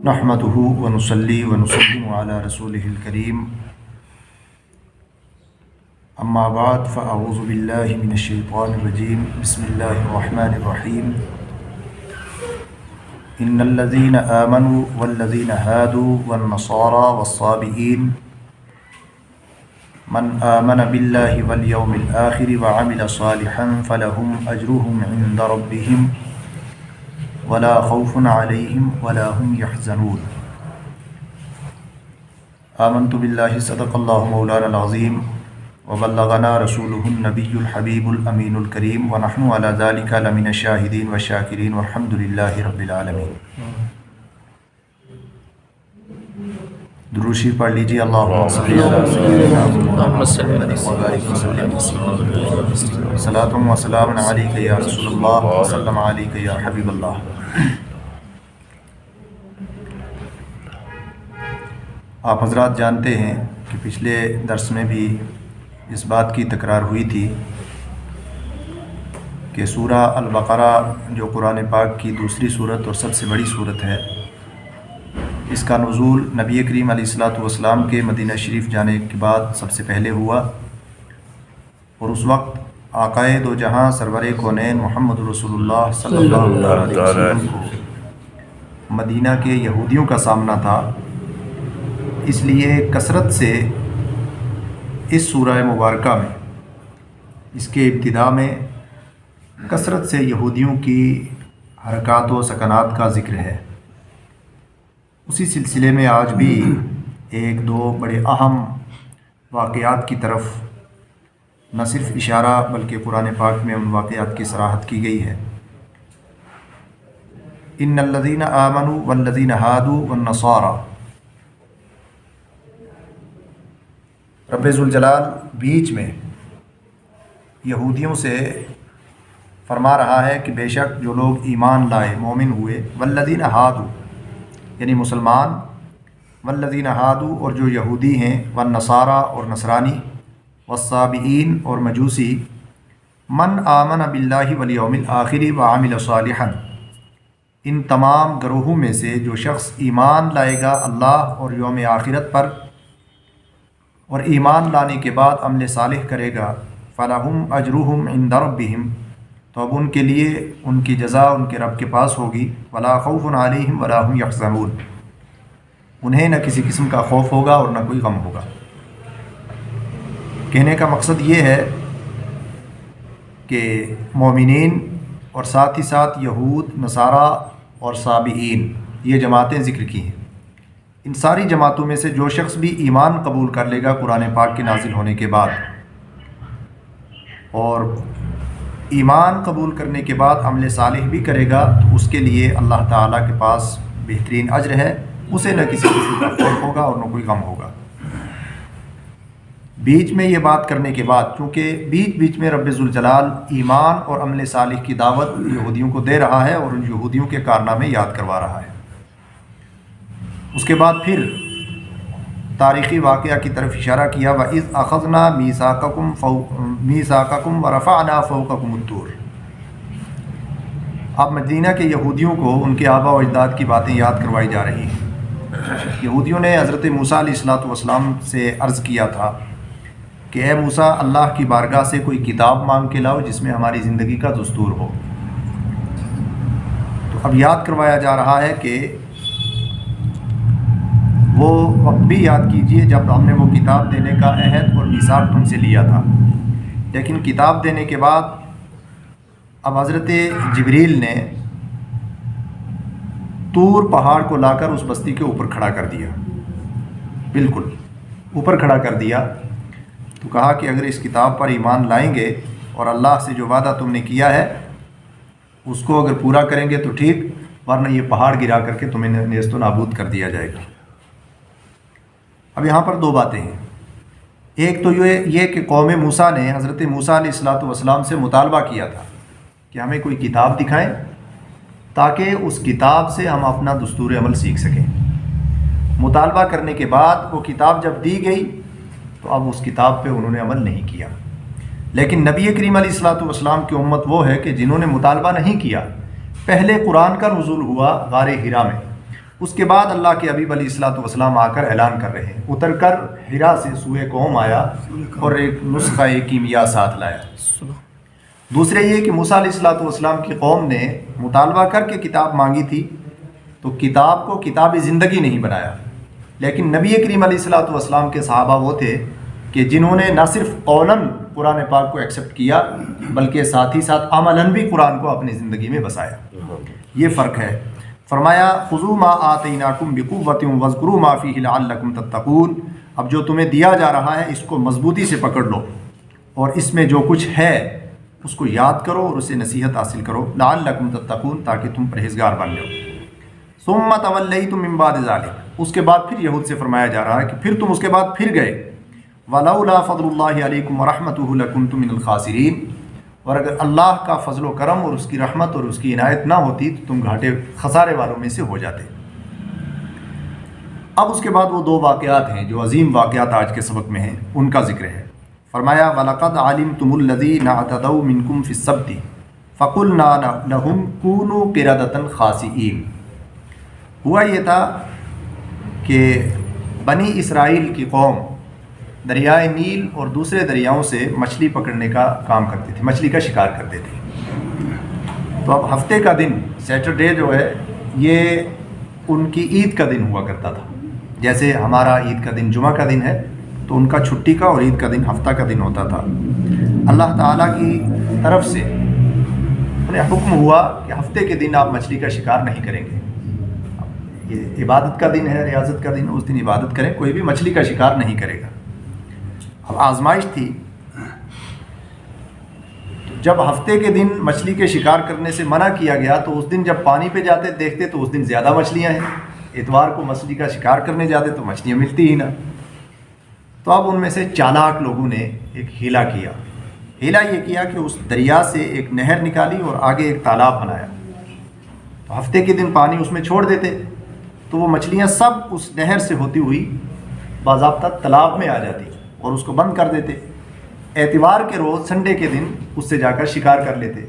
نحمده ونصلي ونسلم على رسوله الكريم اما بعد فاعوذ بالله من الشيطان الرجيم بسم الله الرحمن الرحيم ان الذين آمنوا والذين هادوا والنصارى والصابئين من آمن بالله واليوم الآخر وعمل صالحا فلهم أجرهم عند ربهم ولا خوف عليهم ولا هم يحزنون آمنت بالله صدق الله مولانا العظيم وبلغنا رسوله النبي الحبيب الأمين الكريم ونحن على ذلك لمن الشاهدين والشاكرين والحمد لله رب العالمين۔ درود شریف پڑھ لیجیے۔ اللہم صلی علی سیدنا محمد صلاۃ و سلام علیک یا رسول اللہ وسلم علیک یا حبیب اللہ۔ آپ حضرات جانتے ہیں کہ پچھلے درس میں بھی اس بات کی تکرار ہوئی تھی کہ سورہ البقرہ جو قرآن پاک کی دوسری صورت اور سب سے بڑی صورت ہے، اس کا نزول نبی کریم علیہ الصلاۃ والسلام کے مدینہ شریف جانے کے بعد سب سے پہلے ہوا، اور اس وقت آقائے دو جہاں سرور کونین محمد رسول اللہ صلی اللہ علیہ وسلم کو مدینہ کے یہودیوں کا سامنا تھا، اس لیے کثرت سے اس سورہ مبارکہ میں اس کے ابتداء میں کثرت سے یہودیوں کی حرکات و سکنات کا ذکر ہے۔ اسی سلسلے میں آج بھی ایک دو بڑے اہم واقعات کی طرف نہ صرف اشارہ بلکہ قرآن پاک میں ان واقعات کی صراحت کی گئی ہے۔ ان الذین آمنوا والذین ہادوا والنصارى، رب ذوالجلال بیچ میں یہودیوں سے فرما رہا ہے کہ بے شک جو لوگ ایمان لائے، مومن ہوئے، والذین ہادوا یعنی مسلمان، والذین ہادوا اور جو یہودی ہیں، والنصارى اور نصرانی، والصابئین اور مجوسی، من آمن باللہ والیوم الآخر وعمل صالحا، ان تمام گروہوں میں سے جو شخص ایمان لائے گا اللہ اور یوم آخرت پر اور ایمان لانے کے بعد عمل صالح کرے گا، فلہم اجرہم عند ربہم، تو اب ان کے لیے ان کی جزا ان کے رب کے پاس ہوگی، ولا خوف علیہم ولا هم یحزنون، انہیں نہ کسی قسم کا خوف ہوگا اور نہ کوئی غم ہوگا۔ کہنے کا مقصد یہ ہے کہ مومنین اور ساتھ ہی ساتھ یہود، نصارہ اور صابئین، یہ جماعتیں ذکر کی ہیں، ان ساری جماعتوں میں سے جو شخص بھی ایمان قبول کر لے گا قرآن پاک کے نازل ہونے کے بعد، اور ایمان قبول کرنے کے بعد عمل صالح بھی کرے گا، تو اس کے لیے اللہ تعالیٰ کے پاس بہترین اجر ہے، اسے نہ کسی قسم کا خوف ہوگا اور نہ کوئی غم ہوگا۔ بیچ میں یہ بات کرنے کے بعد، چونکہ بیچ بیچ میں رب ذوالجلال ایمان اور عمل صالح کی دعوت یہودیوں کو دے رہا ہے اور ان یہودیوں کے کارنامے یاد کروا رہا ہے، اس کے بعد پھر تاریخی واقعہ کی طرف اشارہ کیا، وَإِذْ أَخَذْنَا مِيثَاقَكُمْ وَرَفَعْنَا فَوْقَكُمُ الطُّورَ۔ اب مدینہ کے یہودیوں کو ان کے آباء و اجداد کی باتیں یاد کروائی جا رہی ہیں۔ یہودیوں نے حضرت موسیٰ علیہ الصلاۃ والسلام سے عرض کیا تھا کہ اے موسیٰ، اللہ کی بارگاہ سے کوئی کتاب مانگ کے لاؤ جس میں ہماری زندگی کا دستور ہو۔ تو اب یاد کروایا جا رہا ہے کہ وہ وقت بھی یاد کیجئے جب ہم نے وہ کتاب دینے کا عہد اور میثاق تم سے لیا تھا، لیکن کتاب دینے کے بعد اب حضرت جبریل نے طور پہاڑ کو لا کر اس بستی کے اوپر کھڑا کر دیا، بالکل اوپر کھڑا کر دیا، تو کہا کہ اگر اس کتاب پر ایمان لائیں گے اور اللہ سے جو وعدہ تم نے کیا ہے اس کو اگر پورا کریں گے تو ٹھیک، ورنہ یہ پہاڑ گرا کر کے تمہیں نیست و نابود کر دیا جائے گا۔ اب یہاں پر دو باتیں ہیں، ایک تو یہ کہ قوم موسیٰ نے حضرت موسیٰ علیہ الصلاۃ والسلام سے مطالبہ کیا تھا کہ ہمیں کوئی کتاب دکھائیں تاکہ اس کتاب سے ہم اپنا دستور عمل سیکھ سکیں۔ مطالبہ کرنے کے بعد وہ کتاب جب دی گئی تو اب اس کتاب پہ انہوں نے عمل نہیں کیا، لیکن نبی کریم علیہ الصلاۃ والسلام کی امت وہ ہے کہ جنہوں نے مطالبہ نہیں کیا۔ پہلے قرآن کا نزول ہوا غار حرا میں، اس کے بعد اللہ کے حبیب علیہ الصلوۃ والسلام آ کر اعلان کر رہے ہیں، اتر کر حرا سے سوئے قوم آیا اور ایک نسخہ کیمیا ساتھ لایا۔ دوسرے یہ کہ موسیٰ علیہ الصلوۃ والسلام کی قوم نے مطالبہ کر کے کتاب مانگی تھی، تو کتاب کو کتاب زندگی نہیں بنایا، لیکن نبی کریم علیہ الصلوۃ والسلام کے صحابہ وہ تھے کہ جنہوں نے نہ صرف قولاً قرآن پاک کو ایکسیپٹ کیا بلکہ ساتھ ہی ساتھ عملاً بھی قرآن کو اپنی زندگی میں بسایا۔ یہ فرق ہے۔ فرمایا خذوا ما آتیناکم بقوۃ واذکروا ما فیہ لعلکم تتقون، اب جو تمہیں دیا جا رہا ہے اس کو مضبوطی سے پکڑ لو اور اس میں جو کچھ ہے اس کو یاد کرو اور اسے نصیحت حاصل کرو، لعلکم تتقون، تاکہ تم پرہیزگار بن جاؤ۔ ثم تولیتم من بعد ذلک، اس کے بعد پھر یہود سے فرمایا جا رہا ہے کہ پھر تم اس کے بعد پھر گئے، ولولا فضل اللہ علیکم ورحمتہ لکنتم من الخاسرین، اور اگر اللہ کا فضل و کرم اور اس کی رحمت اور اس کی عنایت نہ ہوتی تو تم گھاٹے خسارے والوں میں سے ہو جاتے۔ اب اس کے بعد وہ دو واقعات ہیں جو عظیم واقعات آج کے سبق میں ہیں، ان کا ذکر ہے۔ فرمایا وَلَقَدْ عَلِمْتُمُ الَّذِينَ اعْتَدَوْا مِنْكُمْ فِي السَّبْتِ فَقُلْنَا لَهُمْ كُونُوا قِرَدَةً خَاسِئِينَ۔ ہوا یہ تھا کہ بنی اسرائیل کی قوم دریائے نیل اور دوسرے دریاؤں سے مچھلی پکڑنے کا کام کرتی تھی، مچھلی کا شکار کرتے تھے۔ تو اب ہفتے کا دن سیٹرڈے جو ہے یہ ان کی عید کا دن ہوا کرتا تھا، جیسے ہمارا عید کا دن جمعہ کا دن ہے تو ان کا چھٹی کا اور عید کا دن ہفتہ کا دن ہوتا تھا۔ اللہ تعالیٰ کی طرف سے انہیں حکم ہوا کہ ہفتے کے دن آپ مچھلی کا شکار نہیں کریں گے، یہ عبادت کا دن ہے، ریاضت کا دن، اس دن عبادت کریں، کوئی بھی مچھلی کا شکار نہیں کرے گا۔ اب آزمائش تھی، جب ہفتے کے دن مچھلی کے شکار کرنے سے منع کیا گیا تو اس دن جب پانی پہ جاتے دیکھتے تو اس دن زیادہ مچھلیاں ہیں، اتوار کو مچھلی کا شکار کرنے جاتے تو مچھلیاں ملتی ہی نہ۔ تو اب ان میں سے چالاک لوگوں نے ایک ہیلا کیا۔ ہیلا یہ کیا کہ اس دریا سے ایک نہر نکالی اور آگے ایک تالاب بنایا، تو ہفتے کے دن پانی اس میں چھوڑ دیتے تو وہ مچھلیاں سب اس نہر سے ہوتی ہوئی باضابطہ تالاب میں آ جاتی اور اس کو بند کر دیتے۔ اتوار کے روز سنڈے کے دن اس سے جا کر شکار کر لیتے۔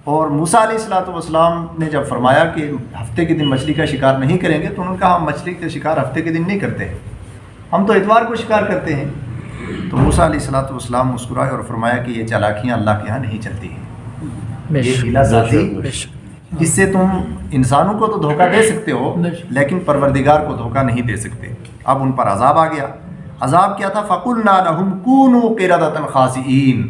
اور موسیٰ علیہ الصلوۃ والسلام نے جب فرمایا کہ ہفتے کے دن مچھلی کا شکار نہیں کریں گے تو انہوں نے کہا ہم مچھلی کا شکار ہفتے کے دن نہیں کرتے ہیں، ہم تو اتوار کو شکار کرتے ہیں۔ تو موسیٰ علیہ الصلوۃ والسلام مسکرائے اور فرمایا کہ یہ چالاکیاں اللہ کے ہاں نہیں چلتی ہیں، یہ ہیلا سازی، اس سے تم انسانوں کو تو دھوکہ دے سکتے ہو لیکن پروردگار کو دھوکہ نہیں دے سکتے۔ اب ان پر عذاب آ گیا۔ عذاب کیا تھا؟ فَقُلْنَا لَهُمْ كُونُوا قِرَدَةً خَاسِئِينَ۔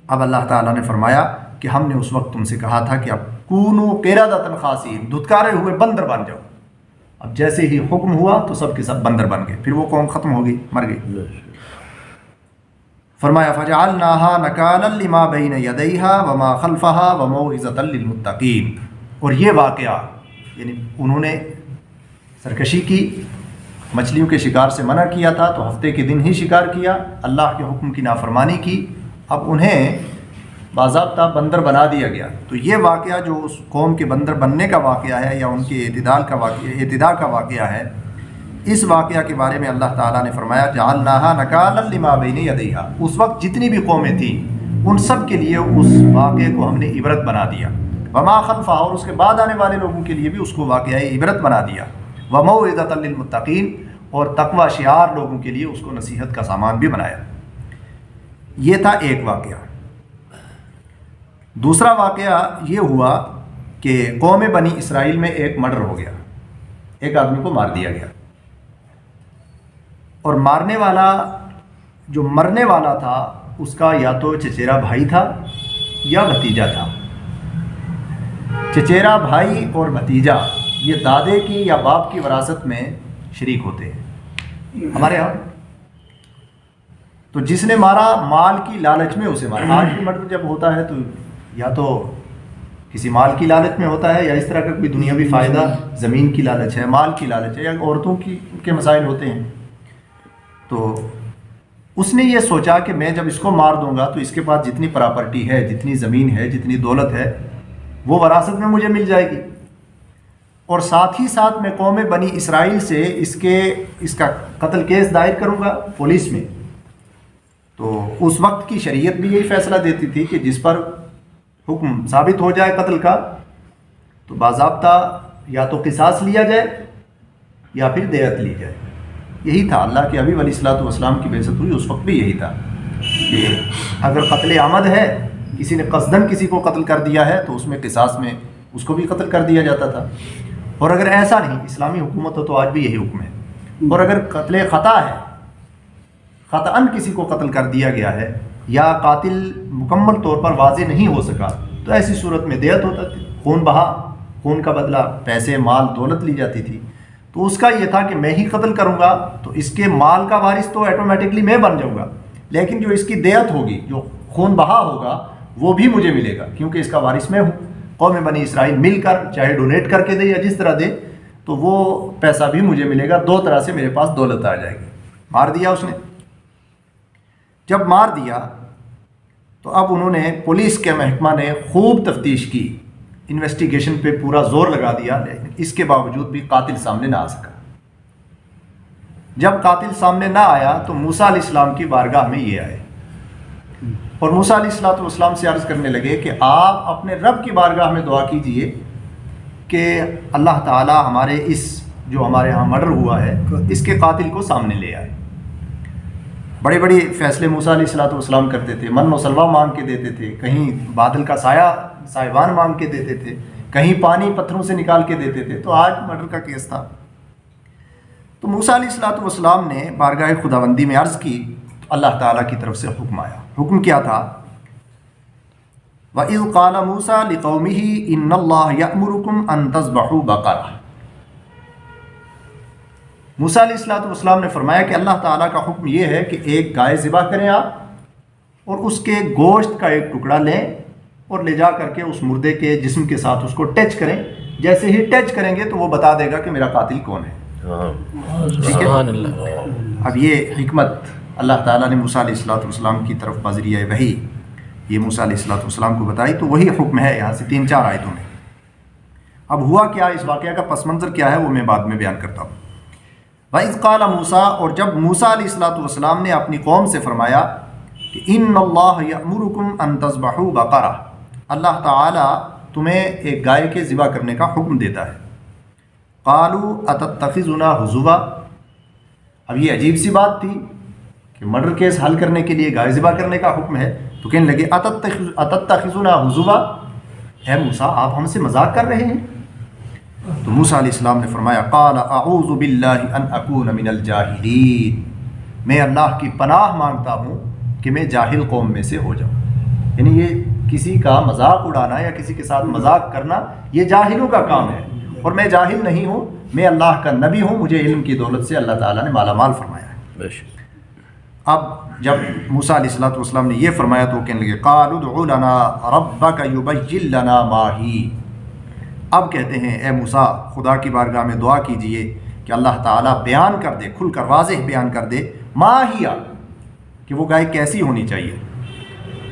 اب اللہ تعالیٰ نے فرمایا کہ ہم نے اس وقت تم سے کہا تھا کہ اب كُونُوا قِرَدَةً خَاسِئِينَ، دھتکارے ہوئے بندر بن جاؤ۔ اب جیسے ہی حکم ہوا تو سب کے سب بندر بن گئے، پھر وہ قوم ختم ہو گئی، مر گئی۔ فرمایا فَجَعَلْنَاهَا نَكَالًا لِمَا بَيْنَ يَدَيْهَا وَمَا خَلْفَهَا وَمَوْعِظَةً لِلْمُتَّقِينَ۔ اور یہ واقعہ یعنی انہوں نے سرکشی کی، مچھلیوں کے شکار سے منع کیا تھا تو ہفتے کے دن ہی شکار کیا، اللہ کے حکم کی نافرمانی کی، اب انہیں باضابطہ بندر بنا دیا گیا۔ تو یہ واقعہ جو اس قوم کے بندر بننے کا واقعہ ہے یا ان کے اعتداء کا واقعہ ہے، اس واقعہ کے بارے میں اللہ تعالیٰ نے فرمایا جعلناہا نکالا لما بین یدیہا، اس وقت جتنی بھی قومیں تھیں ان سب کے لیے اس واقعے کو ہم نے عبرت بنا دیا، وما خلفہا، اور اس کے بعد آنے والے لوگوں کے لیے بھی اس کو واقعہ عبرت بنا دیا، وموعظۃ للمتقین، اور تقوی شعار لوگوں کے لیے اس کو نصیحت کا سامان بھی بنایا۔ یہ تھا ایک واقعہ۔ دوسرا واقعہ یہ ہوا کہ قوم بنی اسرائیل میں ایک مرڈر ہو گیا، ایک آدمی کو مار دیا گیا، اور مارنے والا جو مرنے والا تھا اس کا یا تو چچیرا بھائی تھا یا بھتیجا تھا۔ چچیرا بھائی اور بھتیجا یہ دادے کی یا باپ کی وراثت میں شریک ہوتے ہیں ہمارے ہاں۔ تو جس نے مارا مال کی لالچ میں اسے مارا۔ آج بھی مرڈر جب ہوتا ہے تو یا تو کسی مال کی لالچ میں ہوتا ہے یا اس طرح کا کوئی دنیاوی فائدہ، زمین کی لالچ ہے، مال کی لالچ ہے، یا عورتوں کے مسائل ہوتے ہیں۔ تو اس نے یہ سوچا کہ میں جب اس کو مار دوں گا تو اس کے پاس جتنی پراپرٹی ہے، جتنی زمین ہے، جتنی دولت ہے، وہ وراثت میں مجھے مل جائے گی، اور ساتھ ہی ساتھ میں قوم بنی اسرائیل سے اس کا قتل کیس دائر کروں گا پولیس میں۔ تو اس وقت کی شریعت بھی یہی فیصلہ دیتی تھی کہ جس پر حکم ثابت ہو جائے قتل کا تو باضابطہ یا تو قصاص لیا جائے یا پھر دیت لی جائے. یہی تھا اللہ کے حبیب علیہ الصلوۃ والسلام کی بعثت ہوئی اس وقت بھی یہی تھا کہ اگر قتل عمد ہے، کسی نے قصداً کسی کو قتل کر دیا ہے تو اس میں قصاص میں اس کو بھی قتل کر دیا جاتا تھا. اور اگر ایسا نہیں، اسلامی حکومت ہو تو آج بھی یہی حکم ہے. اور اگر قتل خطا ہے، خطأً کسی کو قتل کر دیا گیا ہے یا قاتل مکمل طور پر واضح نہیں ہو سکا تو ایسی صورت میں دیت ہوتا تھی، خون بہا، خون کا بدلہ پیسے مال دولت لی جاتی تھی. تو اس کا یہ تھا کہ میں ہی قتل کروں گا تو اس کے مال کا وارث تو آٹومیٹکلی میں بن جاؤں گا، لیکن جو اس کی دیت ہوگی، جو خون بہا ہوگا، وہ بھی مجھے ملے گا کیونکہ اس کا وارث میں ہوں. قوم بنی اسرائیل مل کر چاہے ڈونیٹ کر کے دے یا جس طرح دے تو وہ پیسہ بھی مجھے ملے گا. دو طرح سے میرے پاس دولت آ جائے گی. مار دیا اس نے. جب مار دیا تو اب انہوں نے، پولیس کے محکمہ نے خوب تفتیش کی، انویسٹیگیشن پہ پورا زور لگا دیا، لیکن اس کے باوجود بھی قاتل سامنے نہ آ سکا. جب قاتل سامنے نہ آیا تو موسیٰ علیہ السلام کی بارگاہ میں یہ آئے اور موسیٰ علیہ السلام سے عرض کرنے لگے کہ آپ اپنے رب کی بارگاہ میں دعا کیجئے کہ اللہ تعالی ہمارے اس جو ہمارے ہاں مرڈر ہوا ہے اس کے قاتل کو سامنے لے آئے. بڑے بڑے فیصلے موسیٰ علیہ السلام کرتے تھے، من و سلوہ مانگ کے دیتے تھے، کہیں بادل کا سائبان مانگ کے دیتے تھے، کہیں پانی پتھروں سے نکال کے دیتے تھے. تو آج مرڈر کا کیس تھا. تو موسیٰ علیہ السلام نے بارگاہ خداوندی میں عرض کی تو اللہ تعالیٰ کی طرف سے حکم آیا. حکم کیا تھا؟ وَإِذْ قَالَ مُوسَىٰ لِقَوْمِهِ إِنَّ اللَّهَ يَأْمُرُكُمْ أَن تَذْبَحُوا بَقَرَةً. موسیٰ علیہ السلام نے فرمایا کہ اللہ تعالیٰ کا حکم یہ ہے کہ ایک گائے ذبح کریں آپ اور اس کے گوشت کا ایک ٹکڑا لیں اور لے جا کر کے اس مردے کے جسم کے ساتھ اس کو ٹچ کریں. جیسے ہی ٹچ کریں گے تو وہ بتا دے گا کہ میرا قاتل کون ہے. ٹھیک ہے. اب یہ حکمت اللہ تعالیٰ نے موسیٰ علیہ السلام کی طرف بذریعہ وحی یہ موسیٰ علیہ السلام کو بتائی تو وہی حکم ہے یہاں سے 3-4 آیتوں میں. اب ہوا کیا، اس واقعہ کا پس منظر کیا ہے وہ میں بعد میں بیان کرتا ہوں. وَإِذْ قَالَ مُوسَىٰ، اور جب موسیٰ علیہ السلام نے اپنی قوم سے فرمایا کہ إِنَّ اللَّهَ يَأْمُرُكُمْ أَن تَذْبَحُوا بَقَرَةً، اللہ تعالیٰ تمہیں ایک گائے کے ذبح کرنے کا حکم دیتا ہے. قَالُوا أَتَتَّخِذُنَا هُزُوًا، اب یہ عجیب سی بات تھی کہ مرڈر کیس حل کرنے کے لیے گائے ذبح کرنے کا حکم ہے. تو کہنے لگے أَتَتَّخِذُنَا هُزُوًا، اے موسیٰ آپ ہم سے مذاق کر رہے ہیں. تو موسیٰ علیہ السلام نے فرمایا قال اعوذ باللہ ان اکون من الجاہلین، میں اللہ کی پناہ مانگتا ہوں کہ میں جاہل قوم میں سے ہو جاؤں. یعنی یہ کسی کا مذاق اڑانا یا کسی کے ساتھ مذاق کرنا یہ جاہلوں کا کام ہے اور میں جاہل نہیں ہوں، میں اللہ کا نبی ہوں، مجھے علم کی دولت سے اللہ تعالیٰ نے مالا مال فرمایا ہے. اب جب موسیٰ علیہ السلام نے یہ فرمایا تو کہنے لگے قالوا ادع لنا ربک یبین لنا ما ہی. اب کہتے ہیں اے موسیٰ خدا کی بارگاہ میں دعا کیجئے کہ اللہ تعالیٰ بیان کر دے، کھل کر واضح بیان کر دے ما ہی، کہ وہ گائے کیسی ہونی چاہیے.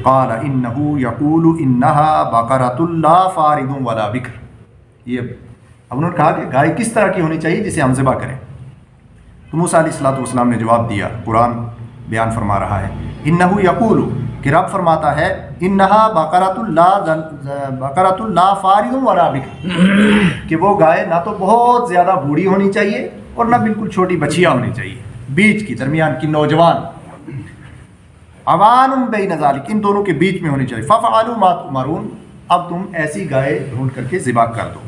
قال انہ یقول انہا بقرۃ لا فارض ولا بکر، یہ اب انہوں نے کہا کہ گائے کس طرح کی ہونی چاہیے جسے ہم ذبح کریں. تو موسیٰ علیہ السلام نے جواب دیا، قرآن بیان فرما رہا ہے انہ یقول، کہ رب فرماتا ہے انہا بقرۃ لا فارض ولا بکر، کہ وہ گائے نہ تو بہت زیادہ بوڑھی ہونی چاہیے اور نہ بالکل چھوٹی بچیاں ہونی چاہیے، بیچ کی، درمیان کی، نوجوان. عوان بین ذالک، ان دونوں کے بیچ میں ہونی چاہیے. ففعلوا ما تؤمرون، اب تم ایسی گائے ڈھونڈ کر کے ذبح کر دو.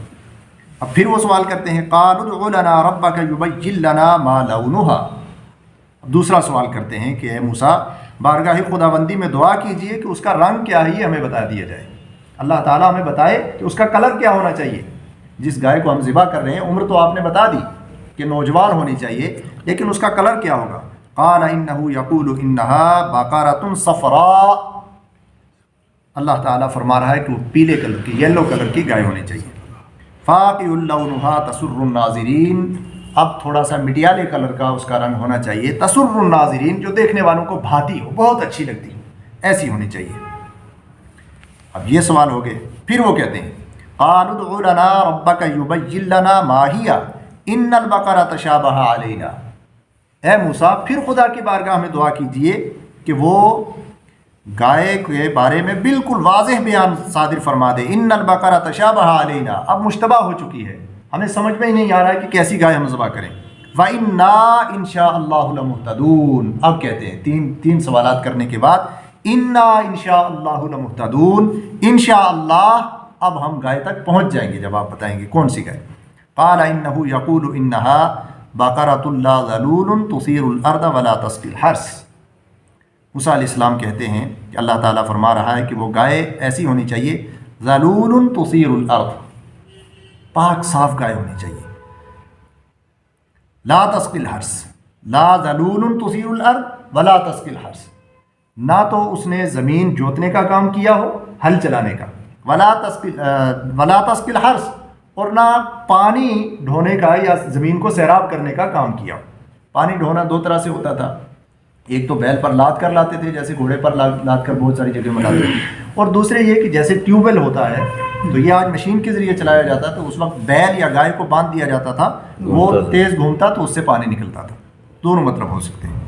اب پھر وہ سوال کرتے ہیں قالوا ادع لنا ربک یبین لنا ما لونها، دوسرا سوال کرتے ہیں کہ اے موسیٰ بارگاہ خداوندی میں دعا کیجئے کہ اس کا رنگ کیا ہے یہ ہمیں بتا دیا جائے. اللہ تعالیٰ ہمیں بتائے کہ اس کا کلر کیا ہونا چاہیے. جس گائے کو ہم ذبح کر رہے ہیں عمر تو آپ نے بتا دی کہ نوجوان ہونی چاہیے، لیکن اس کا کلر کیا ہوگا. قال انہ یقول انہا بقرۃ صفراء، اللہ تعالیٰ فرما رہا ہے کہ وہ پیلے کلر کی، یلو کلر کی گائے ہونی چاہیے. فاقع لونها تسر الناظرین، اب تھوڑا سا مٹیالے کلر کا اس کا رنگ ہونا چاہیے. تسر الناظرین، جو دیکھنے والوں کو بھاتی ہو، بہت اچھی لگتی ہو، ایسی ہونی چاہیے. اب یہ سوال ہو گئے. پھر وہ کہتے ہیں قالوا ادع لنا ربک یبین لنا ما ہی ان البقرۃ تشابہ علینا، اے موسیٰ پھر خدا کی بارگاہ میں دعا کیجئے کہ وہ گائے کے بارے میں بالکل واضح بیان صادر فرما دے. ان البقرۃ تشابہ علینا، اب مشتبہ ہو چکی ہے، ہمیں سمجھ میں ہی نہیں آ رہا ہے کہ کیسی گائے ہم ذبح کریں. وَإِنَّا إِن شَاءَ اللَّهُ لَمُهْتَدُونَ. اب کہتے ہیں تین سوالات کرنے کے بعد اِنَّا إِن شَاءَ اللَّهُ لَمُهْتَدُونَ، انشاءاللہ اب ہم گائے تک پہنچ جائیں گے جب آپ بتائیں گے کون سی گائے. قال إِنَّهُ يَقُولُ إِنَّهَا بَقَرَةٌ لَا ذَلُولٌ تُثِيرُ الْأَرْضَ وَلَا تَسْقِي الْحَرْثَ. موسیٰ علیہ السلام کہتے ہیں کہ اللہ تعالیٰ فرما رہا ہے کہ وہ گائے ایسی ہونی چاہیے ذَلُولٌ تُثِيرُ الْأَرْضَ، پاک صاف گائے ہونی چاہیے. لا تسقی الحرث، لا ذلول تثیر الارض ولا تسقی الحرث، نہ تو اس نے زمین جوتنے کا کام کیا ہو، ہل چلانے کا، ولا تسقی الحرث، اور نہ پانی ڈھونے کا یا زمین کو سیراب کرنے کا کام کیا ہو. پانی ڈھونا دو طرح سے ہوتا تھا، ایک تو بیل پر لاد کر لاتے تھے، جیسے گھوڑے پر لاد کر بہت ساری جگہ میں لاتے تھے، اور دوسرے یہ کہ جیسے ٹیوب ویل ہوتا ہے تو یہ آج مشین کے ذریعے چلایا جاتا ہے، تو اس وقت بیل یا گائے کو باندھ دیا جاتا تھا، وہ تیز گھومتا تو اس سے پانی نکلتا تھا. دونوں مطلب ہو سکتے ہیں.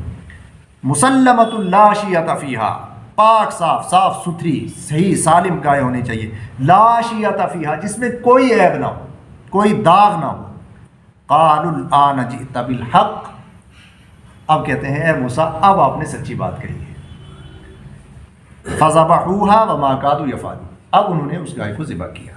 مسلمۃ لا شیۃ فیہا، پاک صاف ستھری صحیح سالم گائے ہونی چاہیے. لا شیۃ فیہا، جس میں کوئی عیب نہ ہو، کوئی داغ نہ ہو. قالوا الآن جئت بالحق، اب کہتے ہیں اے موسیٰ اب آپ نے سچی بات کہی ہے. فذبحوها وما كادوا يفعلون، اب انہوں نے اس گائے کو ذبح کیا.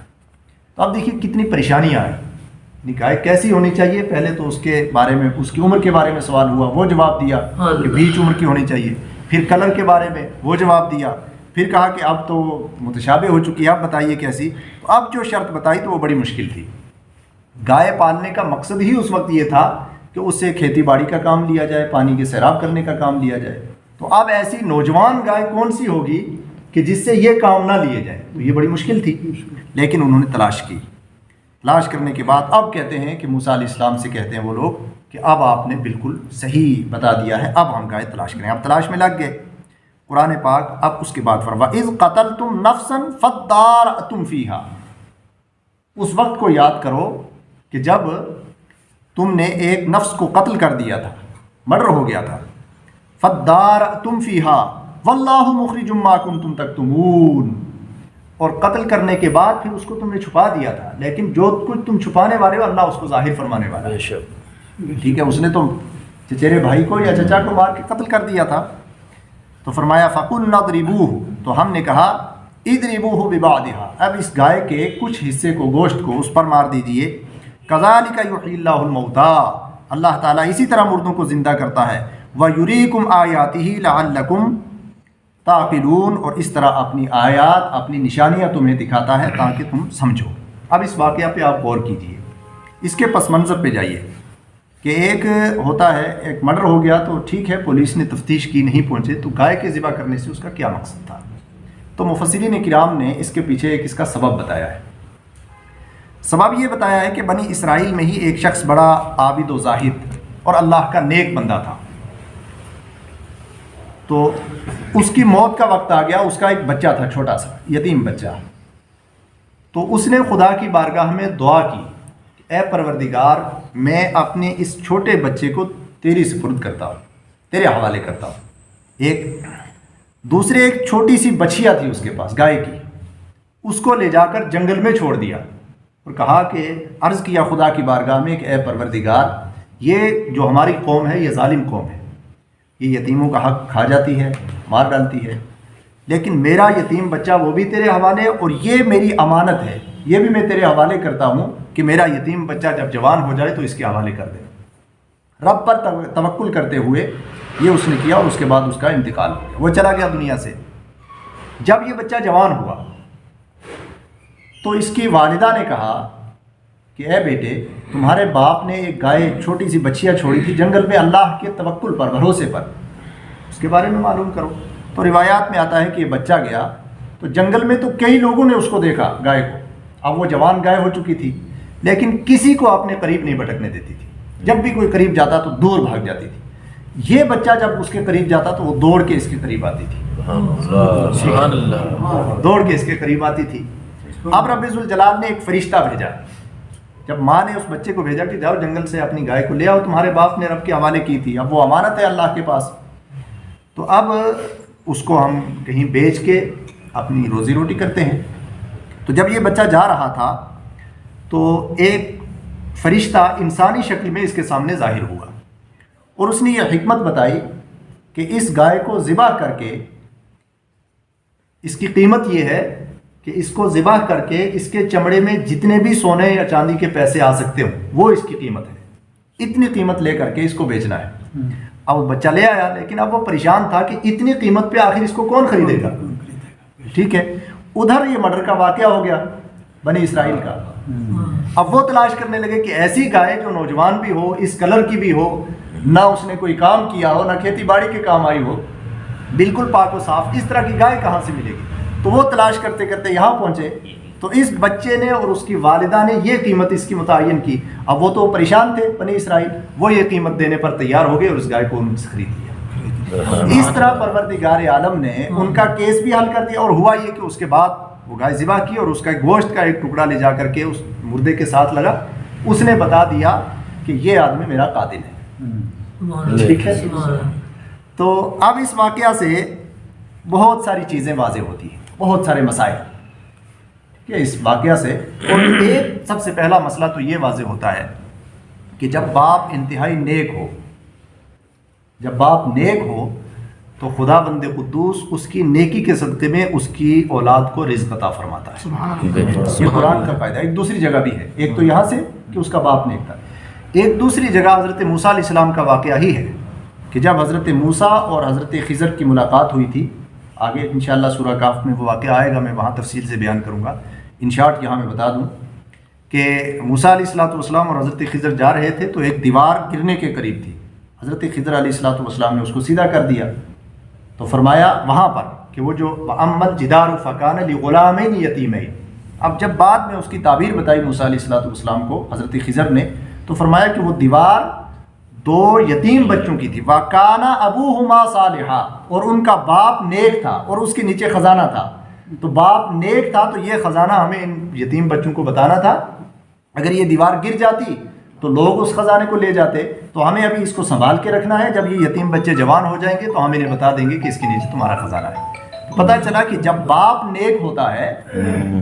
تو اب دیکھیے کتنی پریشانیاں آئیں. گائے کیسی ہونی چاہیے، پہلے تو اس کے بارے میں، اس کی عمر کے بارے میں سوال ہوا، وہ جواب دیا کہ بیچ عمر کی ہونی چاہیے. پھر کلر کے بارے میں وہ جواب دیا. پھر کہا کہ اب تو متشابہ ہو چکی ہے، اب بتائیے کیسی. تو اب جو شرط بتائی تو وہ بڑی مشکل تھی. گائے پالنے کا مقصد ہی اس وقت یہ تھا کہ اس سے کھیتی باڑی کا کام لیا جائے، پانی کے سیراب کرنے کا کام لیا جائے. تو اب ایسی نوجوان گائے کون سی ہوگی کہ جس سے یہ کام نہ لیے جائے؟ تو یہ بڑی مشکل تھی، لیکن انہوں نے تلاش کی. تلاش کرنے کے بعد اب کہتے ہیں کہ موسیٰ علیہ السلام سے کہتے ہیں وہ لوگ کہ اب آپ نے بالکل صحیح بتا دیا ہے، اب ہم گائے تلاش کریں. اب تلاش میں لگ گئے. قرآن پاک اب اس کے بعد فرما اذ قتلتم نفسا فادارأتم فیہا، اس وقت کو یاد کرو کہ جب تم نے ایک نفس کو قتل کر دیا تھا، مرڈر ہو گیا تھا. فادارأتم فیہا واللہ مخرج ما کنتم تکتمون، اور قتل کرنے کے بعد پھر اس کو تم نے چھپا دیا تھا، لیکن جو کچھ تم چھپانے والے ہو اللہ اس کو ظاہر فرمانے والا ہے. ٹھیک ہے، اس نے تو چچیرے بھائی کو یا چچا کو مار کے قتل کر دیا تھا. تو فرمایا فَقُلْنَا اضْرِبُوهُ، تو ہم نے کہا اضْرِبُوهُ بِبَعْضِهَا، اب اس گائے کے کچھ حصے کو، گوشت کو اس پر مار دیجئے. كَذَلِكَ يُحْيِي اللَّهُ الْمَوْتَى، اللہ تعالیٰ اسی طرح مردوں کو زندہ کرتا ہے. وَيُرِيكُمْ آيَاتِهِ لَعَلَّكُمْ تَعْقِلُونَ، اور اس طرح اپنی آیات، اپنی نشانیاں تمہیں دکھاتا ہے تاکہ تم سمجھو. اب اس واقعہ پہ آپ غور کیجئے، اس کے پس منظر پہ جائیے کہ ایک ہوتا ہے، ایک مرڈر ہو گیا تو ٹھیک ہے پولیس نے تفتیش کی، نہیں پہنچے، تو گائے کے ذبح کرنے سے اس کا کیا مقصد تھا؟ تو مفسرین کرام نے اس کے پیچھے ایک اس کا سبب بتایا ہے. سبب یہ بتایا ہے کہ بنی اسرائیل میں ہی ایک شخص بڑا عابد و زاہد اور اللہ کا نیک بندہ تھا. تو اس کی موت کا وقت آ گیا. اس کا ایک بچہ تھا، چھوٹا سا یتیم بچہ. تو اس نے خدا کی بارگاہ میں دعا کی، اے پروردگار میں اپنے اس چھوٹے بچے کو تیری سپرد کرتا ہوں، تیرے حوالے کرتا ہوں. دوسرے ایک چھوٹی سی بچھیا تھی اس کے پاس گائے کی، اس کو لے جا کر جنگل میں چھوڑ دیا اور کہا کہ عرض کیا خدا کی بارگاہ میں کہ اے پروردگار یہ جو ہماری قوم ہے یہ ظالم قوم ہے، یہ یتیموں کا حق کھا جاتی ہے، مار ڈالتی ہے، لیکن میرا یتیم بچہ وہ بھی تیرے حوالے، اور یہ میری امانت ہے، یہ بھی میں تیرے حوالے کرتا ہوں کہ میرا یتیم بچہ جب جوان ہو جائے تو اس کے حوالے کر دے. رب پر توکل کرتے ہوئے یہ اس نے کیا، اور اس کے بعد اس کا انتقال ہو گیا، وہ چلا گیا دنیا سے. جب یہ بچہ جوان ہوا تو اس کی والدہ نے کہا کہ اے بیٹے، تمہارے باپ نے ایک گائے چھوٹی سی بچیا چھوڑی تھی جنگل میں اللہ کے توکل پر، بھروسے پر، اس کے بارے میں معلوم کرو. تو روایات میں آتا ہے کہ یہ بچہ گیا تو جنگل میں تو کئی لوگوں نے اس کو دیکھا گائے کو، اب وہ جوان گائے ہو چکی تھی، لیکن کسی کو اپنے قریب نہیں بھٹکنے دیتی تھی. جب بھی کوئی قریب جاتا تو دور بھاگ جاتی تھی. یہ بچہ جب اس کے قریب جاتا تو وہ دوڑ کے اس کے قریب آتی تھی، دوڑ کے اس کے قریب آتی تھی. اب رب ذوالجلال نے ایک فرشتہ بھیجا. جب ماں نے اس بچے کو بھیجا کہ جاؤ جنگل سے اپنی گائے کو لے آؤ، تمہارے باپ نے رب کے حوالے کی تھی، اب وہ امانت ہے اللہ کے پاس، تو اب اس کو ہم کہیں بیچ کے اپنی روزی روٹی کرتے ہیں. تو جب یہ بچہ جا رہا تھا تو ایک فرشتہ انسانی شکل میں اس کے سامنے ظاہر ہوا اور اس نے یہ حکمت بتائی کہ اس گائے کو ذبح کر کے اس کی قیمت یہ ہے کہ اس کو ذبح کر کے اس کے چمڑے میں جتنے بھی سونے یا چاندی کے پیسے آ سکتے ہوں وہ اس کی قیمت ہے، اتنی قیمت لے کر کے اس کو بیچنا ہے۔ اب بچہ لے آیا، لیکن اب وہ پریشان تھا کہ اتنی قیمت پہ آخر اس کو کون خریدے گا؟ ٹھیک ہے، ادھر یہ مرڈر کا واقعہ ہو گیا بنی اسرائیل کا۔ اب وہ تلاش کرنے لگے کہ ایسی گائے جو نوجوان بھی ہو، اس کلر کی بھی ہو، نہ اس نے کوئی کام کیا ہو، نہ کھیتی باڑی کے کام آئی ہو، بالکل پاک و صاف، اس طرح کی گائے کہاں سے ملے گی؟ تو وہ تلاش کرتے کرتے یہاں پہنچے تو اس بچے نے اور اس کی والدہ نے یہ قیمت اس کی متعین کی۔ اب وہ تو پریشان تھے بنی اسرائیل، وہ یہ قیمت دینے پر تیار ہو گئے اور اس گائے کو ان سے خرید لیا۔ اس طرح پروردگار عالم نے ان کا کیس بھی حل کر دیا، اور ہوا یہ کہ اس کے بعد وہ گائے ذبح کی اور اس کا گوشت کا ایک ٹکڑا لے جا کر کے اس مردے کے ساتھ لگا، اس نے بتا دیا کہ یہ آدمی میرا قاتل ہے۔ ٹھیک ہے، تو اب اس واقعہ سے بہت ساری چیزیں واضح ہوتی ہیں، بہت سارے مسائل کہ اس واقعہ سے، اور ایک سب سے پہلا مسئلہ تو یہ واضح ہوتا ہے کہ جب باپ انتہائی نیک ہو، جب باپ نیک ہو تو خدا بند قدوس اس کی نیکی کے صدقے میں اس کی اولاد کو رزق عطا فرماتا ہے۔ یہ قرآن کا فائدہ ایک دوسری جگہ بھی ہے، ایک تو یہاں سے کہ اس کا باپ نیک تھا، ایک دوسری جگہ حضرت موسیٰ علیہ السلام کا واقعہ ہی ہے کہ جب حضرت موسیٰ اور حضرت خضر کی ملاقات ہوئی تھی، آگے انشاءاللہ سورہ کہف میں وہ واقعہ آئے گا، میں وہاں تفصیل سے بیان کروں گا، ان شارٹ یہاں میں بتا دوں کہ موسیٰ علیہ السلام اور حضرت خضر جا رہے تھے تو ایک دیوار گرنے کے قریب تھی، حضرت خضر علیہ السلام نے اس کو سیدھا کر دیا، تو فرمایا وہاں پر کہ وہ جو وَأَمَّا الْجِدَارُ فَكَانَ لِغُلَامَيْنِ يَتِيمَيْنِ، اب جب بعد میں اس کی تعبیر بتائی موسیٰ علیہ السلام کو حضرت خضر نے، تو فرمایا کہ وہ دیوار دو یتیم بچوں کی تھی، وَكَانَ أَبُوهُمَا صَالِحًا، اور ان کا باپ نیک تھا اور اس کے نیچے خزانہ تھا، تو باپ نیک تھا تو یہ خزانہ ہمیں ان یتیم بچوں کو بتانا تھا، اگر یہ دیوار گر جاتی تو لوگ اس خزانے کو لے جاتے، تو ہمیں ابھی اس کو سنبھال کے رکھنا ہے، جب یہ یتیم بچے جوان ہو جائیں گے تو ہم انہیں بتا دیں گے کہ اس کے نیچے تمہارا خزانہ ہے۔ پتہ چلا کہ جب باپ نیک ہوتا ہے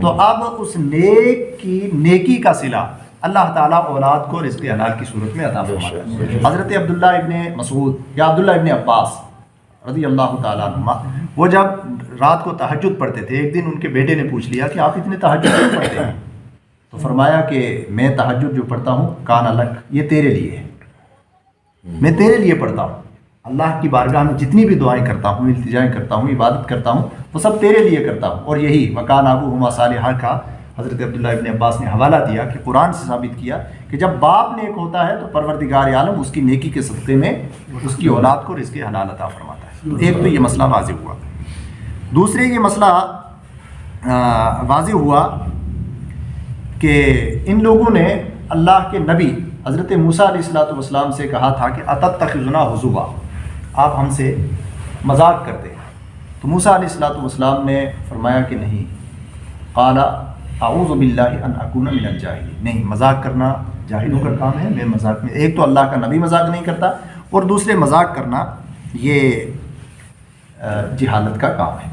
تو اب اس نیک کی نیکی کا صلہ اللہ تعالیٰ اولاد کو رزق حلال کی صورت میں عطا فرماتا ہے۔ حضرت عبداللہ ابن مسعود یا عبداللہ ابن عباس رضی اللہ تعالیٰ عنہما، وہ جب رات کو تہجد پڑھتے تھے، ایک دن ان کے بیٹے نے پوچھ لیا کہ آپ اتنے تہجد کیوں پڑھتے ہیں؟ تو فرمایا کہ میں تہجد جو پڑھتا ہوں کان لک، یہ تیرے لیے ہے، میں تیرے لیے پڑھتا ہوں، اللہ کی بارگاہ میں جتنی بھی دعائیں کرتا ہوں، التجائیں کرتا ہوں، عبادت کرتا ہوں، وہ سب تیرے لیے کرتا ہوں۔ اور یہی وکان ابوہما صالحا کا حضرت عبداللہ ابن عباس نے حوالہ دیا کہ قرآن سے ثابت کیا کہ جب باپ نیک ہوتا ہے تو پروردگار عالم اس کی نیکی کے صدقے میں اس کی اولاد کو رزق حلال عطا فرماتا ہے۔ تو ایک تو یہ مسئلہ واضح ہوا، دوسرے یہ مسئلہ واضح ہوا کہ ان لوگوں نے اللہ کے نبی حضرت موسیٰ علیہ السلام سے کہا تھا کہ اتتخذنا حضوا، آپ ہم سے مذاق کرتے ہیں، تو موسیٰ علیہ السلام نے فرمایا کہ نہیں، قال اعوذ باللہ ان اکون من الجاہلین، نہیں، مذاق کرنا جاہلوں کا کام ہے، میں مذاق میں، ایک تو اللہ کا نبی مذاق نہیں کرتا، اور دوسرے مذاق کرنا یہ جہالت کا کام ہے۔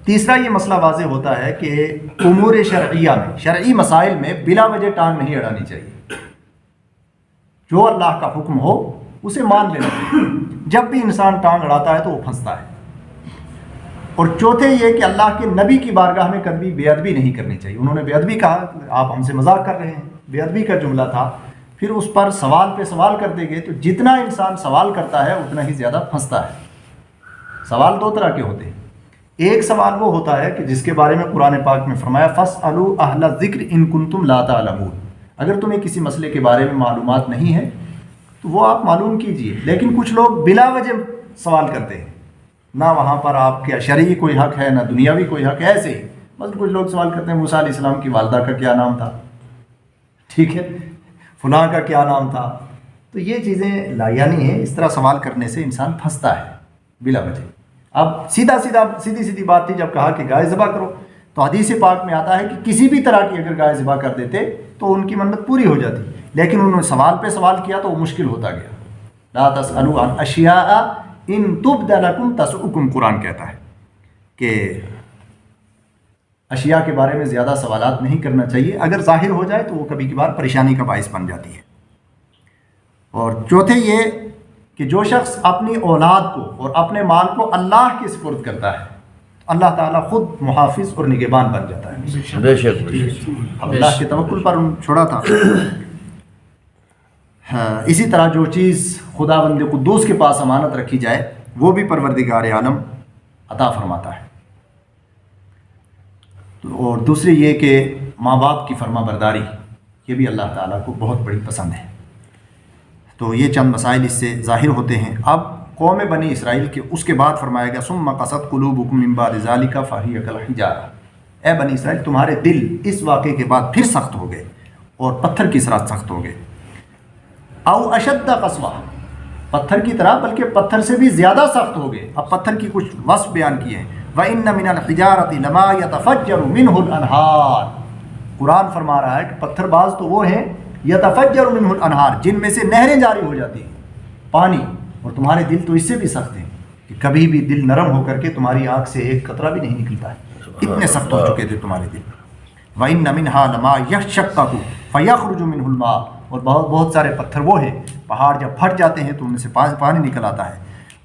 تیسرا یہ مسئلہ واضح ہوتا ہے کہ امور شرعیہ میں، شرعی مسائل میں بلا وجہ ٹانگ نہیں اڑانی چاہیے، جو اللہ کا حکم ہو اسے مان لینا چاہیے، جب بھی انسان ٹانگ اڑاتا ہے تو وہ پھنستا ہے۔ اور چوتھے یہ کہ اللہ کے نبی کی بارگاہ میں کبھی بے ادبی نہیں کرنی چاہیے، انہوں نے بے ادبی کہا، آپ ہم سے مذاق کر رہے ہیں، بے ادبی کا جملہ تھا، پھر اس پر سوال پہ سوال کرتے گئے، تو جتنا انسان سوال کرتا ہے اتنا ہی زیادہ پھنستا ہے۔ سوال دو طرح کے ہوتے ہیں، ایک سوال وہ ہوتا ہے کہ جس کے بارے میں قرآن پاک میں فرمایا فَاسْأَلُوا أَهْلَ الذِّكْرِ إِن كُنتُمْ لَا تَعْلَمُونَ، اگر تمہیں کسی مسئلے کے بارے میں معلومات نہیں ہے تو وہ آپ معلوم کیجئے۔ لیکن کچھ لوگ بلا وجہ سوال کرتے ہیں، نہ وہاں پر آپ کے شرعی کوئی حق ہے نہ دنیاوی کوئی حق ہے، ایسے ہی مثلا کچھ لوگ سوال کرتے ہیں موسیٰ علیہ السلام کی والدہ کا کیا نام تھا، ٹھیک ہے، فلاں کا کیا نام تھا، تو یہ چیزیں لایانی ہیں، اس طرح سوال کرنے سے انسان پھنستا ہے بلا وجہ۔ اب سیدھی بات تھی، جب کہا کہ گائے ذبح کرو تو حدیث پاک میں آتا ہے کہ کسی بھی طرح کی اگر گائے ذبح کر دیتے تو ان کی منت پوری ہو جاتی، لیکن انہوں نے سوال پہ سوال کیا تو وہ مشکل ہوتا گیا۔ لا تسألوا عن اشیاء ان تبد لکم تسؤکم، قرآن کہتا ہے کہ اشیاء کے بارے میں زیادہ سوالات نہیں کرنا چاہیے، اگر ظاہر ہو جائے تو وہ کبھی کبھار پریشانی کا باعث بن جاتی ہے۔ اور چوتھے یہ کہ جو شخص اپنی اولاد کو اور اپنے مال کو اللہ کے سپرد کرتا ہے تو اللہ تعالیٰ خود محافظ اور نگہبان بن جاتا ہے۔ بے شک اب اللہ کے توکل پر چھوڑا تھا۔ اسی طرح جو چیز خداوند قدوس کے پاس امانت رکھی جائے وہ بھی پروردگار عالم عطا فرماتا ہے۔ اور دوسری یہ کہ ماں باپ کی فرما برداری، یہ بھی اللہ تعالیٰ کو بہت بڑی پسند ہے۔ تو یہ چند مسائل اس سے ظاہر ہوتے ہیں۔ اب قوم بنی اسرائیل کے اس کے بعد فرمایا گیا ثم قست قلوبکم من بعد ذلک فہی کالحجارہ، اے بنی اسرائیل تمہارے دل اس واقعے کے بعد پھر سخت ہو گئے اور پتھر کی طرح سخت ہو گئے۔ او اشد قسوہ، پتھر کی طرح بلکہ پتھر سے بھی زیادہ سخت ہو گئے۔ اب پتھر کی کچھ وصف بیان کیے ہیں۔ وَإِنَّ مِنَ الْحِجَارَةِ لَمَا يَتَفَجَّرُ مِنْهُ الْأَنْهَارُ، قرآن فرما رہا ہے کہ پتھر باز تو وہ ہیں یتفجر منہ الانہار، جن میں سے نہریں جاری ہو جاتی ہیں، پانی، اور تمہارے دل تو اس سے بھی سخت ہیں کہ کبھی بھی دل نرم ہو کر کے تمہاری آنکھ سے ایک قطرہ بھی نہیں نکلتا ہے، اتنے سخت ہو چکے تھے تمہارے دل۔ وَإِنَّ مِنْهَا لَمَا يَشَّقَّقُ فَيَخْرُجُ مِنْهُ الْمَاءُ، اور بہت سارے پتھر وہ ہیں پہاڑ جب پھٹ جاتے ہیں تو ان میں سے پانی نکل آتا ہے۔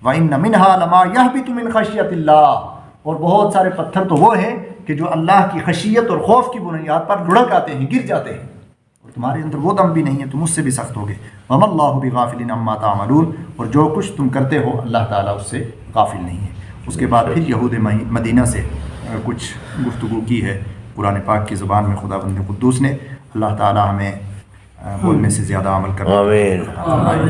وَإِنَّ مِنْهَا لَمَا يَهْبِطُ مِنْ خَشْيَةِ اللَّهِ، اور بہت سارے پتھر تو وہ ہیں کہ جو اللہ کی خشیت اور خوف کی بنیاد پر لڑک آتے ہیں، گر جاتے ہیں، اور تمہارے اندر وہ دم بھی نہیں ہے، تم اس سے بھی سخت ہو گئے۔ وَمَا اللَّهُ بِغَافِلٍ عَمَّا تَعْمَلُونَ، اور جو کچھ تم کرتے ہو اللہ تعالیٰ اس سے غافل نہیں ہے۔ اس کے بعد پھر یہود مدینہ سے کچھ گفتگو کی ہے قرآن پاک کی زبان میں خداوند قدوس نے۔ اللہ تعالیٰ ہمیں بولنے سے زیادہ عمل کرنا۔ آمین۔